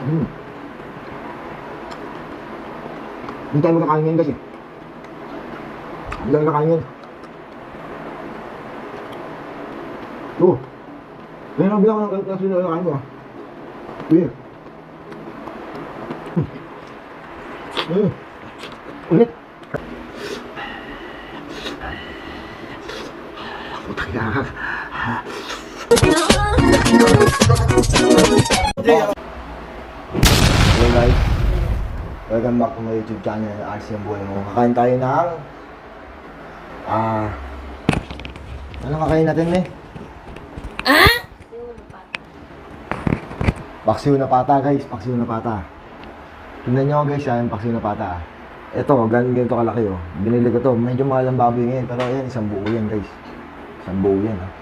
Hmm. Hindi tayo magkakain ngayon kasi. Hindi tayo magkakain ngayon. Oo. Meron bilang ako ng sino na kain mo ah. Uy. Ulit. Putang ina. Hello guys. Welcome back to my YouTube channel, RC ang buhay mo. Kakain tayo ng ano kakain natin eh? Paksiw na pata guys, paksiw na pata. Tingnan nyo guys, yan, paksiw na pata. Ito, ganito kalaki oh. Binili ko to, medyo mahal ang baboy ngayon. Pero yan, isang buo yan guys. Isang buo yan ha.